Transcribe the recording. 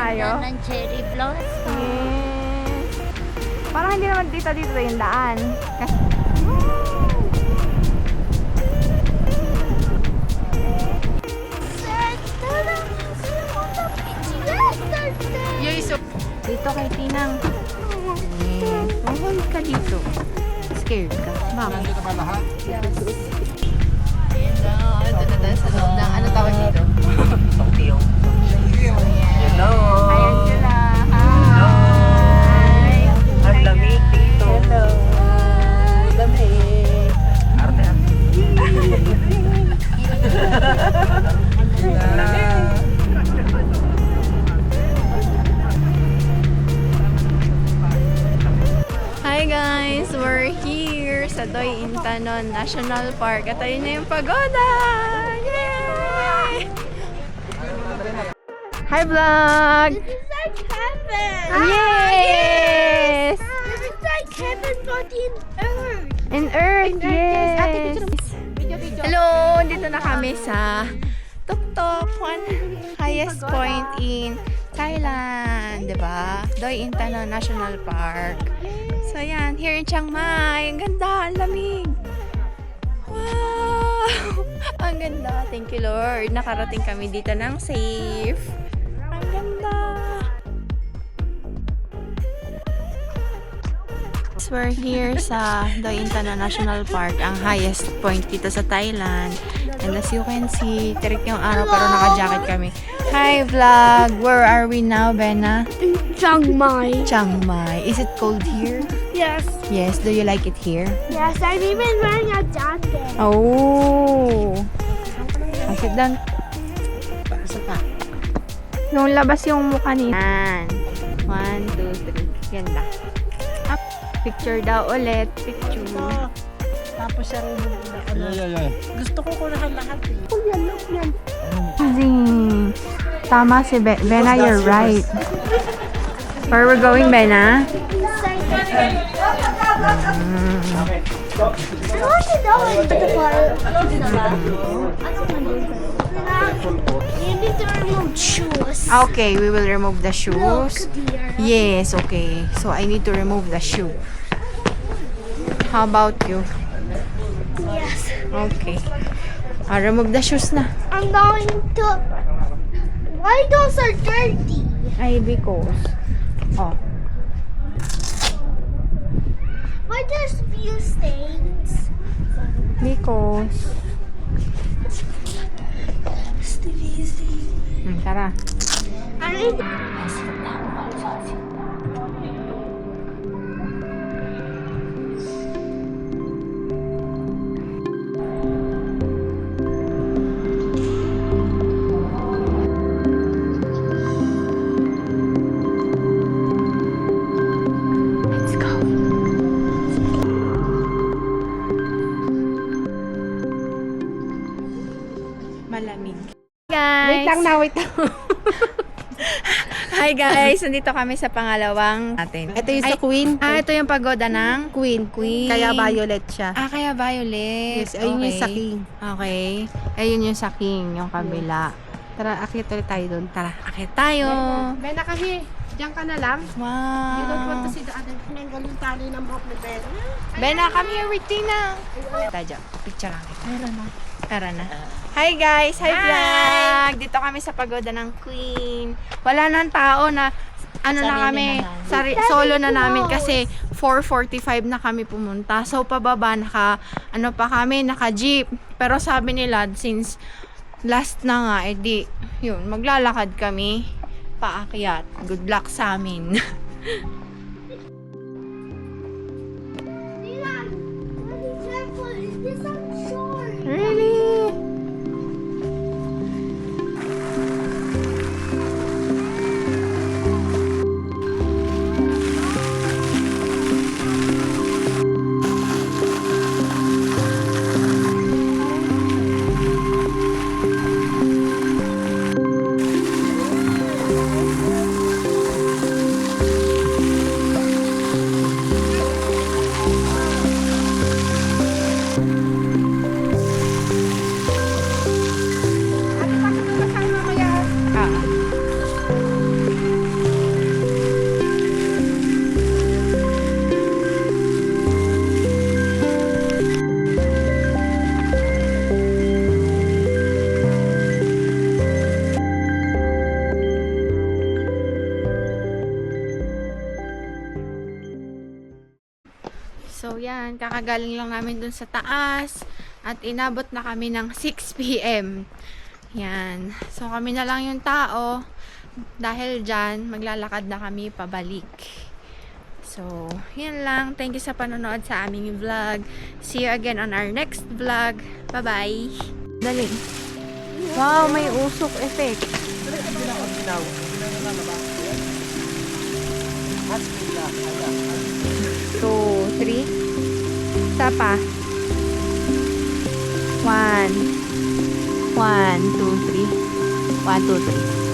tayo. Ng cherry blossom. Yes. Parang hindi naman dito yung daan. Kasi... Dito kay Tinang. Yes. Mahal ka dito. Scared ka. Bakit? Nandito ba lahat? Ito na tayo sa loob ng ano tawag dito? Sautiyo. Hello! Ayan sila. Hi! Ang lamig dito. Hello. Lamig. Arte ah. Hi guys! We're here sa Doy Intanon National Park. At ayun na yung pagoda! Yay! Hi vlog! This is like heaven. Yes! This is like heaven but in earth. In Earth, yes! Hello! Dito na kami sa Tuktok, one highest point in Thailand, diba? Doi Intanon National Park. So yan, here in Chiang Mai. Ang ganda, ang lamig. Wow! Ang ganda. Thank you Lord. Nakarating kami dito ng safe. Ang ganda. We're here sa Doi Intanon National Park, ang highest point dito sa Thailand. And as you can see, tirik yung araw pero naka-jacket kami. Hi vlog! Where are we now, Bena? In Chiang Mai. Chiang Mai. Is it cold here? Yes. Yes. Do you like it here? Yes, I'm even wearing a jacket. Oh! Sit down. Paasa pa. Yung labas yung mukha niya. 1, 2, 3. Ganda. Up. Picture daw ulit. Picture. Tapos siya rin Yeah. gusto ko kunahan lahat eh. Amazing. Tama si Bena, you're right. Where we're going, Bena? I want to go into the park. You need to remove shoes. Okay, we will remove the shoes. Look, dear. Yes, okay. So I need to remove the shoe. How about you? Yes. Okay. Remove the shoes na. I'm going to. Why those are dirty? Ay, because. Oh. Why there's few stains? Because. Tara. I need. Let's go. Malamig. Guys. Wait lang. Hi guys, nandito kami sa pangalawang natin. Ito yung sa Queen. Ito yung pagoda ng Queen. Queen. Kaya violet siya. Kaya violet. Yes, ayun yung sa King. Okay. Ayun yung sa King, yung kabila. Tara, akit ulit tayo doon. Tara, akit tayo. Bena kami. Diyan ka na lang. You don't want to Wow. see the other. Pinanggaling tali ng buhok ni Bena. Bena, come here with Tina. Tayo, picture lang kita. Tara na. Hi guys! Hi vlog! Dito kami sa pagoda ng Queen. Wala nang tao na ano na kami, solo na namin kasi 4:45 na kami pumunta. So pababa naka jeep. Pero sabi nila since last na nga edi yun, maglalakad kami paakyat. Good luck sa amin. Dylan, be careful. Is this on shore? Really? So, yan. Kakagaling lang namin dun sa taas. At inabot na kami ng 6 p.m. Yan. So, kami na lang yung tao. Dahil dyan, maglalakad na kami pabalik. So, yan lang. Thank you sa panonood sa aming vlog. See you again on our next vlog. Bye-bye. Dali. Wow, may usok effect. 2, 3. Isa pa. 1, 1, 2, 3. 1, 2, 3.